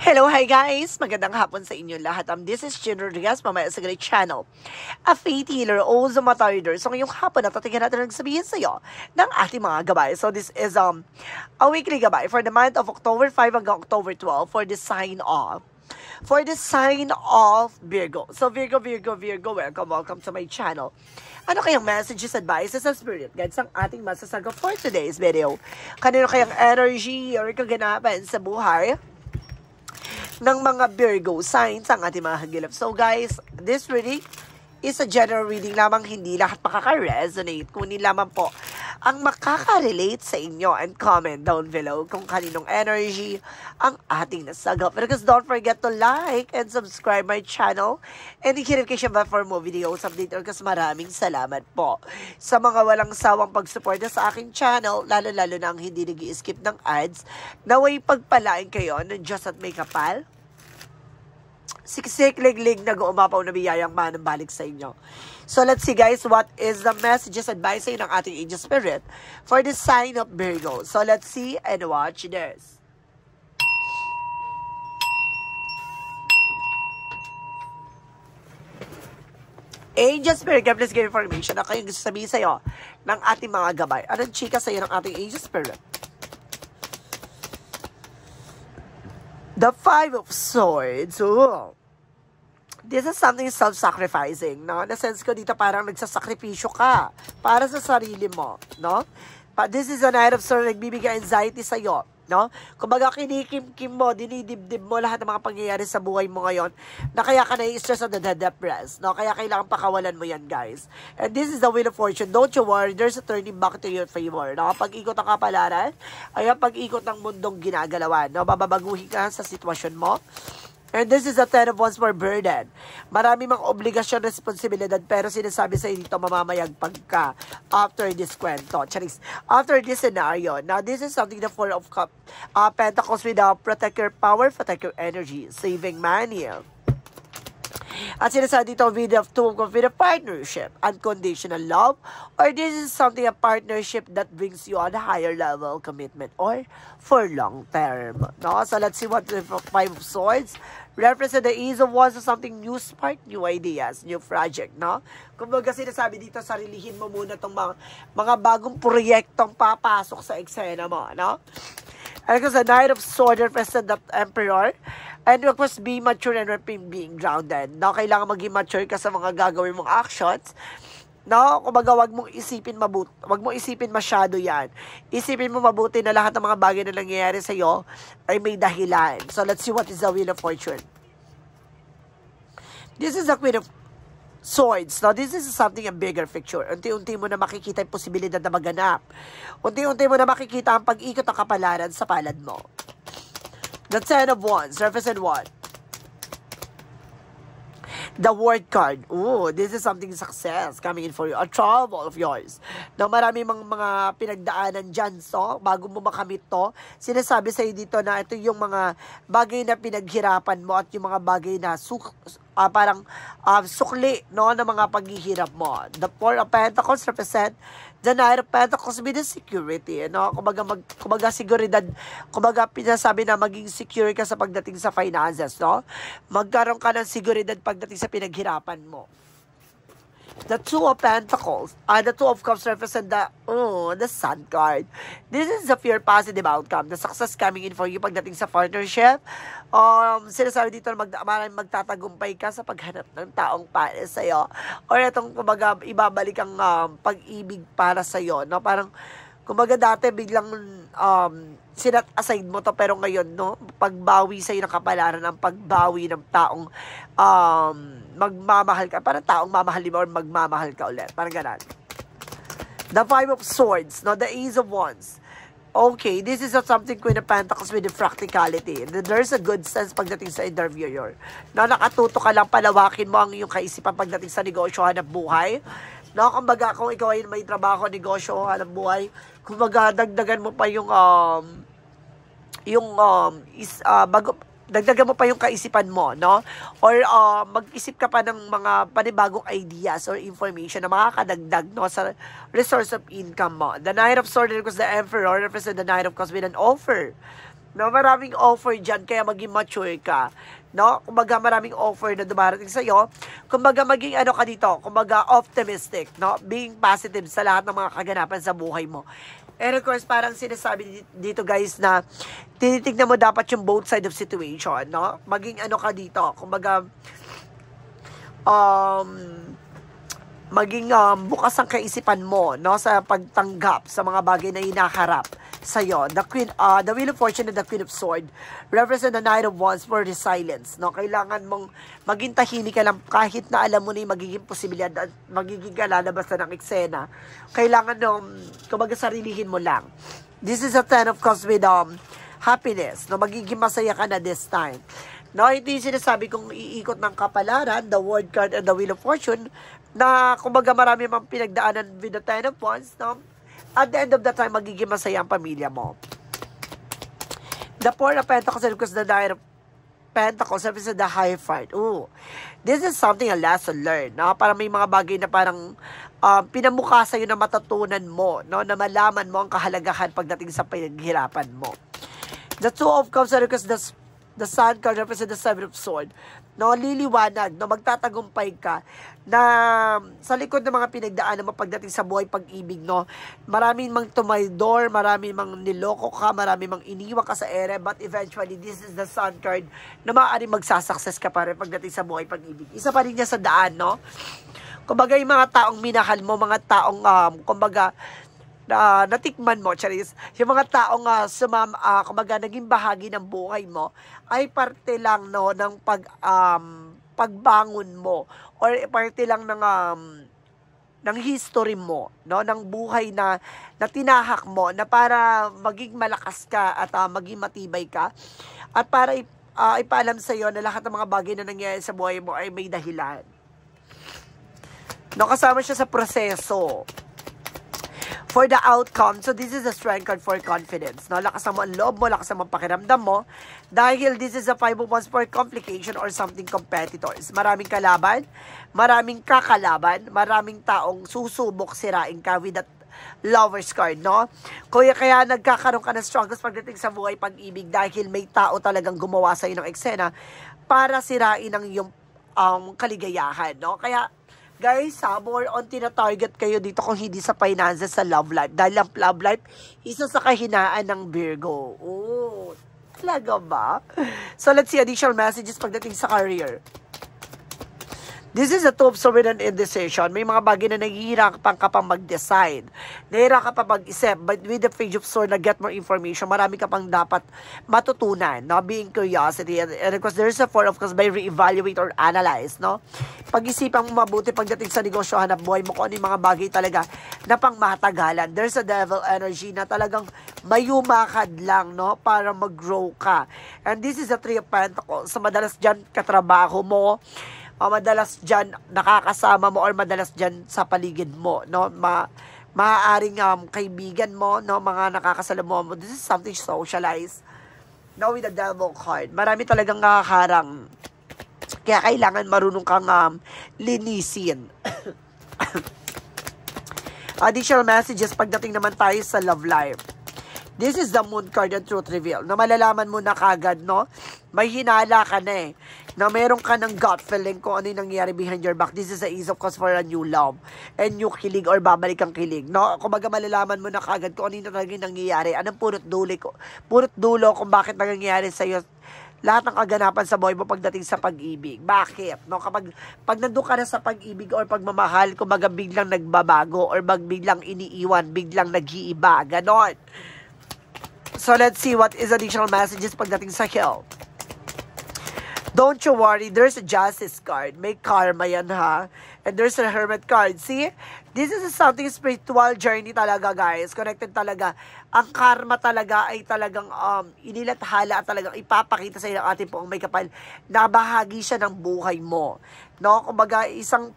Hello, hi guys! Magandang hapon sa inyo lahat. This is Jen Rodriguez, mamaya sa Great Channel. A faith healer, also matarder. So ngayong hapon, natatingin natin nagsabihin sa iyo ng ating mga gabay. So this is a weekly gabay for the month of October 5 hanggang October 12 for the sign of Virgo. So Virgo, welcome to my channel. Ano kayang messages, advices, and spirit guides ang ating masasagot for today's video? Kanino kayang energy or kaganapan sa buhay ng mga Virgo signs ang ating mga hagilap? So guys, this reading is a general reading lamang, hindi lahat makaka-resonate, kunin lamang po ang makaka-relate sa inyo, and comment down below kung kaninong energy ang ating nasagap. Because don't forget to like and subscribe my channel and hit notification bell for more videos update. Kasi maraming salamat po sa mga walang sawang pagsuporta sa aking channel, lalo-lalo na ang hindi nag-i-skip ng ads. Naway pagpalain kayo ng Diyos at may kapal, siksik, liglig, nag-uumapaw na biyayang manang balik sa inyo. So let's see guys, what is the messages, advice ng ating angel spirit for the sign of Virgo. So let's see and watch this. Angel spirit, please give information na kayong gusto sabihin sa'yo ng ating mga gabay. Anong chika sa'yo ng ating angel spirit? The Five of Swords. Ooh. This is something self-sacrificing, no? Na sense ko dito parang nagsasakripisyo ka para sa sarili mo, no? But this is a Knight of Swords, nagbibigay anxiety sa'yo, no? Kumbaga kinikim-kim mo, dinidibdib mo lahat ng mga pangyayari sa buhay mo ngayon na kaya ka nai-stress at nade-depress, no? Kaya kailangan pakawalan mo yan, guys. And this is the Wheel of Fortune. Don't you worry, there's a turning back to your favor, no? Pag-ikot ang kapalaran, ay ang pag-ikot ng mundong ginagalawan, no? Bababaguhin ka sa sitwasyon mo. And this is a Ten of Wands for burden. Marami mga obligasyon, responsibilidad, pero sinasabi sa dito mamamayagpag ka after this kwento. Charis. After this scenario. Now, this is something the Four of Pentacles with protect your power, protect your energy, saving money. At sinasabi dito, with a partnership, unconditional love, or this is something, a partnership that brings you on a higher level commitment or for long term. No? So let's see what the Five of Swords represent. The Ace of Wands, something new spark, new ideas, new project. No? Kumbaga sinasabi dito, sarilihin mo muna itong mga bagong proyektong papasok sa eksena mo. No? And because the Knight of Swords represent the Emperor, and you must be mature and being grounded. No, kailangan maging mature ka sa mga gagawin mong actions. No, kumbaga wag mong isipin masyado 'yan. Isipin mo mabuti na lahat ng mga bagay na nangyayari sa iyo ay may dahilan. So let's see what is the Wheel of Fortune. This is the Queen of Swords. Now, this is something a bigger picture. Unti-unti mo na makikita yung posibilidad na maganap. Unti-unti mo na makikita ang pag-ikot ng kapalaran sa palad mo. The Ten of Wands, represent what? The World card. Ooh, this is something success coming in for you. A trouble of yours. Na marami mga pinagdaanan dyan, so, bago mo makamit to, sinasabi sa'yo dito na ito yung mga bagay na pinaghirapan mo at yung mga bagay na sukli, no, ng mga paghihirap mo. The Four of Pentacles represent the Knight of Pentacles with the security, no? Kumbaga seguridad, kumbaga pinasabi na maging secure ka sa pagdating sa finances, no? Magkaroon ka ng seguridad pagdating sa pinaghirapan mo. The Two of Pentacles, the Two of Cups represent the Sun card. This is a pure positive outcome. The success coming in for you pagdating sa partnership. Sinasabi dito na magtatagumpay ka sa paghanap ng taong para sa'yo. Or itong, kumbaga, ibabalik ang pag-ibig para sa'yo. No? Parang, kumbaga dati biglang sinat aside mo to, pero ngayon, no, pagbawi sa'yo ng kapalaran, ang pagbawi ng taong magmamahal ka, parang taong mamahal mo or magmamahal ka ulit, parang ganon. The Five of Swords, no, the Ace of Wands. Okay, this is something Queen of Pentacles with the practicality. There's a good sense pagdating sa interviewer. No, nakatuto ka lang, palawakin mo ang iyong kaisipan pagdating sa negosyo, hanap buhay. No, kumbaga kung ikaw ay may trabaho, negosyo, hanap buhay, kumbaga dagdagan mo pa dagdagan mo pa yung kaisipan mo, no? Or mag-isip ka pa ng mga panibagong ideas or information na makakadagdag, no, sa resource of income mo. The Knight of Swords, because the Emperor represents the Knight of Cups with an offer. No, maraming offer dyan, kaya maging mature ka. No? Kumbaga, maraming offer na dumarating sa'yo. Kumbaga, maging ano ka dito, kumbaga, optimistic, no? Being positive sa lahat ng mga kaganapan sa buhay mo. And of course, parang sinasabi dito guys na tinitignan mo dapat yung both side of situation, no? Maging ano ka dito, kumbaga, maging bukas ang kaisipan mo, no, sa pagtanggap sa mga bagay na hinaharap sa'yo. The Wheel of Fortune and the Queen of Swords represent the Knight of Wands for resilience, no? Kailangan mong maging tahimik ka lang kahit na alam mo na yung magiging posibilidad at magiging kalalabas na ng eksena. Kailangan kumbaga sarilihin mo lang. This is a Ten of Cups with happiness, no? Magiging masaya ka na this time. No, ito yung sinasabi kong iikot ng kapalaran, the World card and the Wheel of Fortune, na kumbaga marami mang pinagdaanan with the Ten of Wands, no? At the end of the time, magiging masaya ang pamilya mo. The Four of Pentacles and the Nine of Pentacles represent the Hierophant. Ooh, this is something a lesson learned, no? Parang may mga bagay na parang pinamukha sa'yo na matutunan mo, no? Na malaman mo ang kahalagahan pagdating sa pinaghirapan mo. The Two of Cups represent the Sun card represent the Seven of Swords. No, liliwanag, no, magtatagumpay ka na sa likod ng mga pinagdaanan mo pagdating sa buhay pag-ibig, no. Maraming mang tumaydor, maraming mang niloko ka, maraming mang iniwan ka sa ere, but eventually this is the Sun card na maaaring magsasucess ka pa rin pagdating sa buhay pag-ibig. Isa pa rin niya sa daan, no. Kumbaga yung mga taong minahal mo, mga taong kumbaga natikman mo, Charis, yung mga taong kumbaga naging bahagi ng buhay mo ay parte lang, no, ng pagbangon mo or parte lang ng history mo, no, ng buhay na tinahak mo na para maging malakas ka at maging matibay ka at para ipaalam sa iyo na lahat ng mga bagay na nangyayari sa buhay mo ay may dahilan. No, kasama siya sa proseso for the outcome. So this is a strength card for confidence. No, lakas mo ang loob mo, lakas mo ang pakiramdam mo. Dahil this is a Five of Wands for complication or something competitors. Maraming kalaban, maraming kakalaban, maraming taong susubok sirain ka with that Lover's card, no? Kaya nagkakaroon ka ng struggles pagdating sa buhay pag-ibig dahil may tao talagang gumawa sa'yo ng eksena para sirain ang iyong kaligayahan, no? Kaya guys, more on tina-target kayo dito kung hindi sa finances, sa love life. Dahil ang love life, isa sa kahinaan ng Virgo. Oh, talaga ba? So, let's see additional messages pagdating sa career. This is a Two of Swords and indecision. May mga bagay na nahihirapan ka pang mag-decide. Nahihirapan ka pang mag-isip. But with the Page of Swords na get more information, marami ka pang dapat matutunan, no? Being curiosity. And of course, there's a Four of Cups by re-evaluate or analyze, no? Pag-isipan mo mabuti pagdating sa negosyo, hanap buhay mo kung ano yung mga bagay talaga na pang matagalan. There's a devil energy na talagang mayumakad lang, no? Para mag-grow ka. And this is a Three of Pentacles. So, madalas dyan katrabaho mo, madalas dyan nakakasama mo or madalas dyan sa paligid mo, no? Maaaring kaibigan mo, no? Mga nakakasalamuha mo. This is something socialized, no? With the devil card. Marami talagang nakakarang. Kaya kailangan marunong kang linisin. Additional messages pagdating naman tayo sa love life. This is the Moon card and truth reveal. Na malalaman mo na kagad, no? May hinala ka na eh. Na meron ka ng gut feeling kung ano yung nangyayari behind your back. This is the Ace of Cups for a new love. And new kilig or babalik ang kilig, no? Kumbaga malalaman mo na kagad kung ano yung talagang nangyayari. Anong purot dulo kung bakit nangyayari sa'yo lahat ng kaganapan sa buhay mo pagdating sa pag-ibig. Bakit? No? Pag nandun ka na sa pag-ibig or pagmamahal, kumbaga biglang nagbabago or biglang iniiwan, biglang nag-iiba. Ganon. So, let's see what is additional messages pagdating sa health. Don't you worry, there's a Justice card. May karma yan, ha? And there's a Hermit card. See? This is something spiritual journey talaga, guys. Connected talaga. Ang karma talaga ay talagang inilathala at talagang ipapakita sa ng ating poong may kapal na bahagi siya ng buhay mo. No? Kumbaga, isang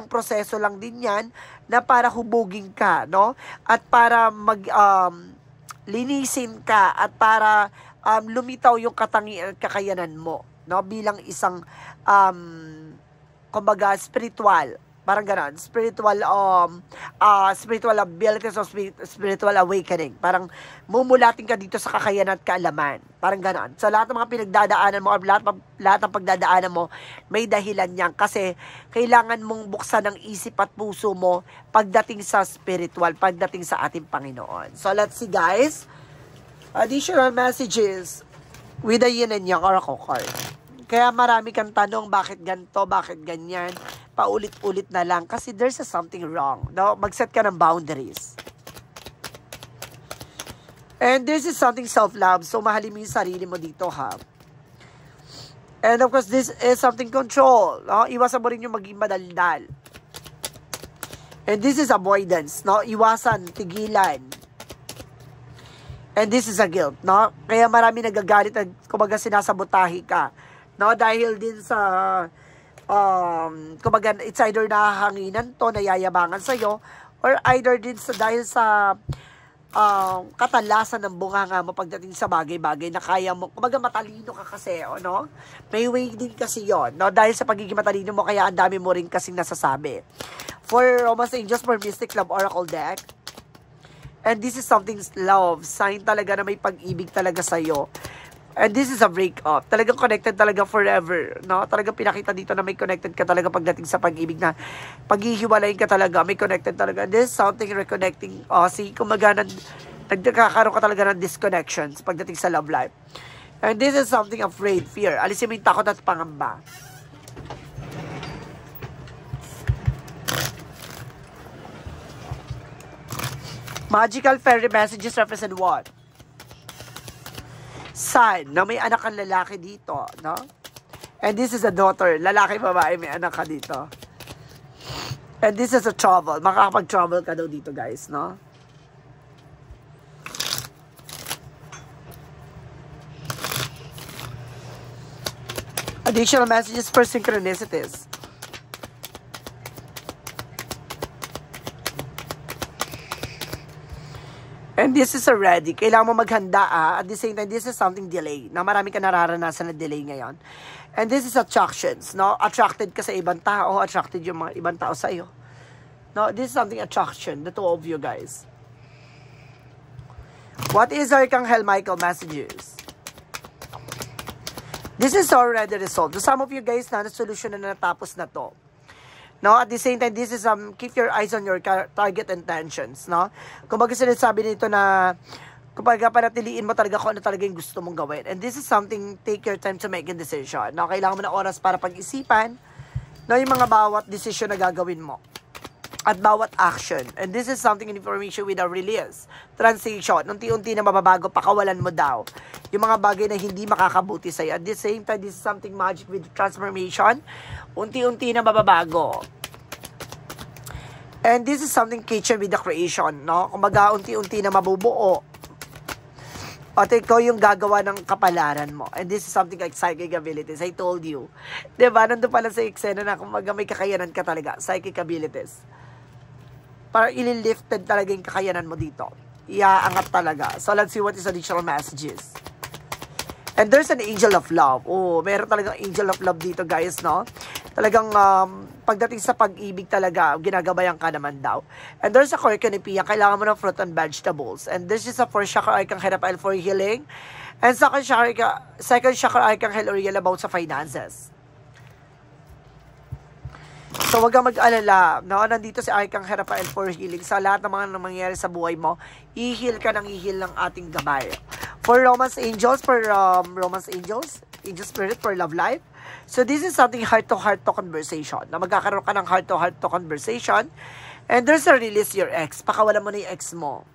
proseso lang din yan na para hubugin ka, no? At para linisin ka at para lumitaw yung katangian at kakayanan mo, no, bilang isang kumbaga spiritual Parang ganon. Spiritual abilities o spiritual awakening. Parang mumulating ka dito sa kakayanan at kaalaman. Parang ganon. So, lahat ng mga pinagdadaanan mo, or lahat ng pagdadaanan mo, may dahilan yan. Kasi, kailangan mong buksan ang isip at puso mo pagdating sa spiritual, pagdating sa ating Panginoon. So, let's see, guys. Additional messages with the yin and yang oracle card. Kaya marami kang tanong, bakit ganito, bakit ganyan, paulit-ulit na lang, kasi there's something wrong. No? Mag-set ka ng boundaries. And this is something self-love, so mahalin mo yung sarili mo dito, ha? And of course, this is something control. No? Iwasan mo rin yung maging madaldal. And this is avoidance, no? Iwasan, tigilan. And this is a guilt, no? Kaya marami nagagalit at kumbaga sinasabotahe ka. No, dahil din sa kumbaga it's either nahahanginan to, nayayabangan sa iyo, or either din sa dahil sa katalasan ng bunganga mo pagdating sa bagay-bagay na kaya mo. Kumbaga matalino ka kasi, no? May way din kasi 'yon, no? Dahil sa pagiging matalino mo kaya ang dami mo rin kasing nasasabi. For Romance Angels, for Mystic Love Oracle deck. And this is something love, sign talaga na may pag-ibig talaga sa iyo. And this is a breakup. Talagang connected talaga forever. No? Talagang pinakita dito na may connected ka talaga pagdating sa pag-ibig na paghihiwalayin ka talaga. May connected talaga. This is something reconnecting. Kumaga nagkakaroon ka talaga ng disconnections pagdating sa love life. And this is something afraid, fear. Alisin mo yung takot at pangamba. Magical fairy messages represent what? Son, na may anak kang lalaki dito, no? And this is a daughter, lalaki, babae, may anak ka dito. And this is a travel, makakapag-travel ka daw dito, guys, no? Additional messages for synchronicities. And this is already, kailangan mo maghanda, at the same time, this is something delay, na marami ka nararanasan na delay ngayon. And this is attractions, no? Attracted ka sa ibang tao, attracted yung mga ibang tao sa iyo. No, this is something attraction, the two of you guys. What is Archangel Michael messages? This is already resolved. To some of you guys na solution na natapos na to. No, at the same time, this is keep your eyes on your target intentions, no? Kumbaga sinasabi nito na kumbaga panatiliin mo talaga kung ano talaga yung gusto mong gawin. And this is something, take your time to make a decision. No, kailangan mo ng oras para pag-isipan, no, yung mga bawat decision na gagawin mo. At bawat action. And this is something information with a release. Transition. Unti-unti na mababago, pakawalan mo daw. Yung mga bagay na hindi makakabuti sa'yo. At the same time, this is something magic with transformation. Unti-unti na mababago. And this is something kitchen with the creation, no? Kumbaga, unti-unti na mabubuo. At ikaw yung gagawa ng kapalaran mo. And this is something like psychic abilities. I told you. Diba? Nandun pala sa eksena na kumbaga may kakayanan ka talaga. Psychic abilities. Para ililifted talaga yung kakayanan mo dito. Iaangat talaga. So, let's see what is additional messages. And there's an angel of love. Oh, meron talagang angel of love dito, guys, no? Talagang pagdating sa pag-ibig talaga, ginagabayan ka naman daw. And there's a Korkanipia, kailangan mo ng fruit and vegetables. And this is a first chakra Archangel Raphael for healing. And second chakra Archangel Uriel about sa finances. So, wag kang mag-alala, no? Nandito si Archangel Raphael for healing. Sa lahat ng mga nangyayari sa buhay mo, i-heal ka ng i-heal ng ating gabay. For Romance Angels, Angel Spirit for Love Life. So, this is something heart-to-heart conversation. Na magkakaroon ka ng heart-to-heart conversation. And there's a release your ex. Pakawalan mo na yung ex mo.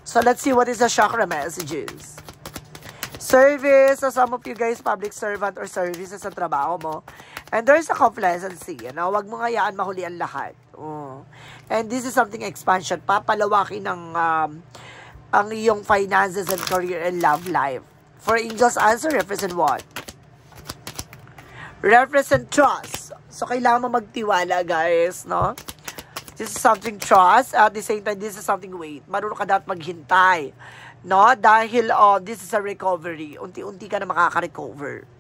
So, let's see what is the chakra messages. Service. So, some of you guys, public servant or services sa trabaho mo. And there's a complacency, you know? Huwag mo ngayaan mahuli ang lahat. Oh. And this is something expansion. Papalawakin ng ang iyong finances and career and love life. For Angels answer, represent what? Represent trust. So, kailangan mo magtiwala, guys, no? This is something trust. At the same time, this is something wait. Marunong ka dapat maghintay. No? Dahil, this is a recovery. Unti-unti ka na makaka-recover.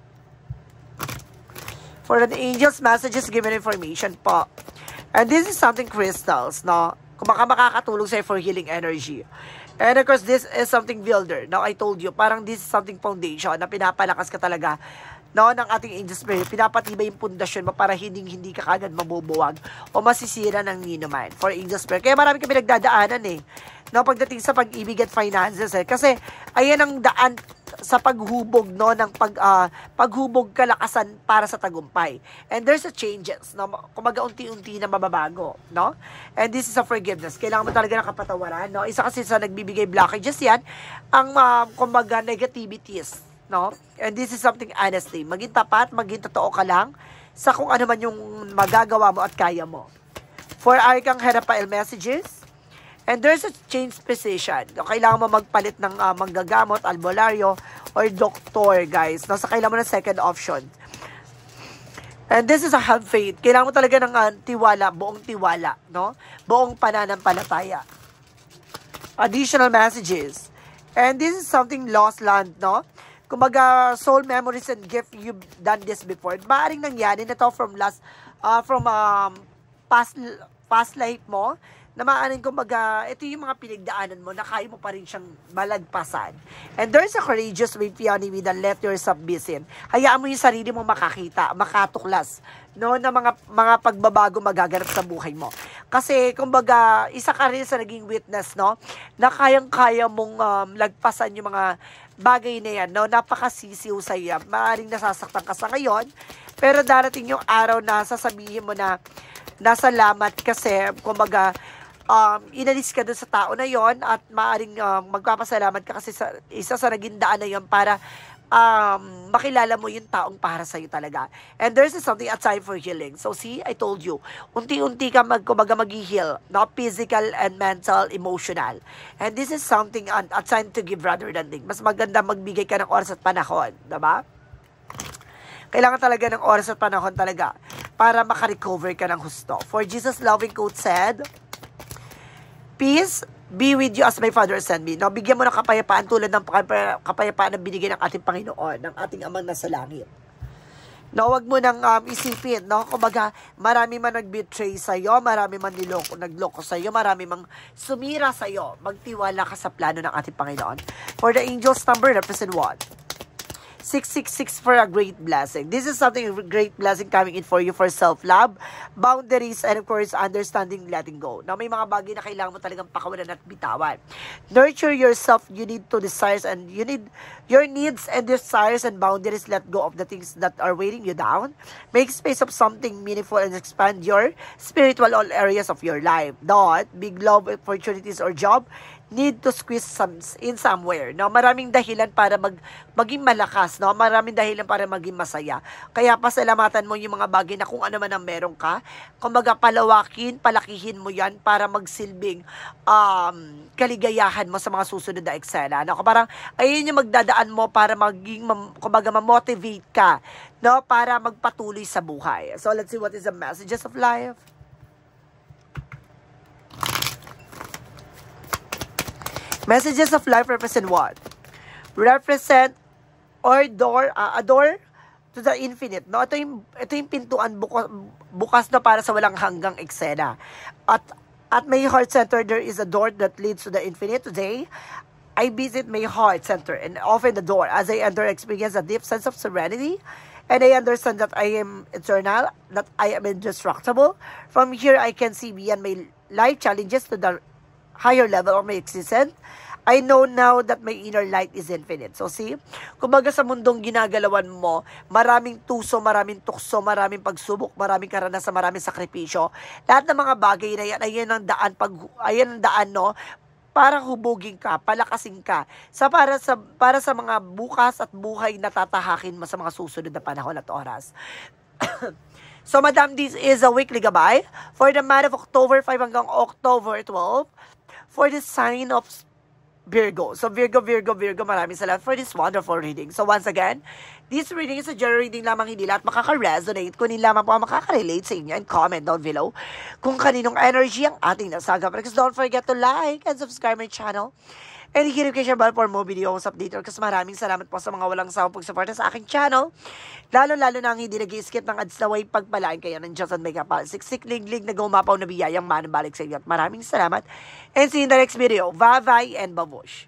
For the angels, messages, given information po. And this is something crystals, no? Kung makakatulong sa'yo for healing energy. And of course, this is something builder. Now, I told you, parang this is something foundation na pinapalakas ka talaga, no, ng ating angel spirit. Pinapatibay yung pundasyon mo para hindi ka kagad mabubuwag o masisira ng ninuman for angel spirit. Kaya marami kami nagdadaanan eh. No, pagdating sa pag-ibig at finances eh. Kasi, ayan ang daan sa paghubog, no, ng paghubog kalakasan para sa tagumpay. And there's a changes, no, kumaga unti-unti na mababago, no? And this is a forgiveness. Kailangan mo talaga ng kapatawaran, no? Isa kasi sa nagbibigay blockages yan, ang kumaga negativities, no? And this is something honesty. Maging tapat, maging totoo ka lang sa kung ano man yung magagawa mo at kaya mo. For Arcangel Raphael messages, and there's a change position. Kailangan mo magpalit ng manggagamot, albularyo, or doktor, guys. Nasa kailangan mo ng second option. And this is a have faith. Kailangan mo talaga ng tiwala, buong tiwala, no? Buong pananampalataya. Additional messages. And this is something lost land, no? Kumbaga, soul memories and gift, you've done this before. Maaring nangyari na to from past life mo, na maaaring kumbaga, ito yung mga pinagdaanan mo na kaya mo pa rin siyang malagpasan. And there's a courageous way, Peony, with and let yourself be seen. Hayaan mo yung sarili mo makakita, makatuklas, no, na mga pagbabago magaganap sa buhay mo. Kasi, kumbaga, isa ka rin sa naging witness, no, na kayang-kaya mong lagpasan yung mga bagay na yan, no, napakasisiw sa iyo. Maaaring nasasaktan ka sa ngayon, pero darating yung araw na sasabihin mo na nasalamat kasi, kumbaga, inalis ka dun sa tao na yon at maaaring magpapasalamat ka kasi sa isa sa naging daan na yon para makilala mo yung taong para sa'yo talaga. And there's something a time for healing. So see, I told you, unti-unti ka mag-heal, no? Physical and mental, emotional. And this is something a time to give rather than take. Mas maganda magbigay ka ng oras at panahon, diba? Kailangan talaga ng oras at panahon talaga para makarecover ka ng husto. For Jesus' loving quote said, peace be with you as my Father sent me. No, bigyan mo ng kapayapaan tulad ng kapayapaan na binigay ng ating Panginoon, ng ating Amang nasa langit. No, wag mo nang isipin, no? Kumbaga, marami man nag-betray sa'yo, marami man nagloko sa'yo, marami mang sumira sa'yo. Magtiwala ka sa plano ng ating Panginoon. For the angels number, represent what? 666 for a great blessing. This is something great blessing coming in for you for self-love, boundaries, and of course, understanding, letting go. Now, may mga bagay na kailangan mo talagang pakawalan at bitawan. Nurture yourself. You need to desires and you need your needs and desires and boundaries. Let go of the things that are weighing you down. Make space of something meaningful and expand your spiritual all areas of your life. Not big love, opportunities, or job need to squeeze in somewhere. No, maraming dahilan para maging malakas, no? Maraming dahilan para maging masaya. Kaya pasalamatan mo yung mga bagay na kung ano man ang meron ka. Kumbaga palakihin mo 'yan para magsilbing kaligayahan mo sa mga susunod na eksena. No, parang ayun yung magdadaan mo para maging kumbaga ma-motivate ka, no, para magpatuloy sa buhay. So let's see what is the messages of life. Messages of life represent what? Represent or door, a door to the infinite. No, ito yung pintuan bukas na para sa walang hanggang eksena. At my heart center, there is a door that leads to the infinite. Today, I visit my heart center and open the door. As I enter, experience a deep sense of serenity. And I understand that I am eternal, that I am indestructible. From here, I can see beyond my life challenges to the higher level of my existence. I know now that my inner light is infinite. So see, kumbaga sa mundong ginagalawan mo, maraming tuso, maraming tukso, maraming pagsubok, maraming karanasan, maraming sakripisyo. Lahat ng mga bagay na yan, ayan ang daan, no, para hubugin ka, palakasin ka, para sa mga bukas at buhay na tatahakin mo sa mga susunod na panahon at oras. So, madam, this is a weekly gabay for the month of October 5 hanggang October 12 for the sign of Virgo. So, Virgo, maraming salamat for this wonderful reading. So, once again, this reading is a general reading lamang, hindi lahat makaka-resonate. Kunin lamang po ang makaka-relate sa inyo and comment down below kung kaninong energy ang ating nasaga. Because don't forget to like and subscribe my channel. And hihirip kayo siya for more videos update. Kasi maraming salamat po sa mga walang sawang pagsuporta sa aking channel. Lalo-lalo na ang hindi nag-skip ng ads na way pagpalaan kayo ng Diyos at may kapal. Siksik liglig na gumapaw na biyayang manang balik sa inyo. At maraming salamat. And see you in the next video. Bye-bye and babush.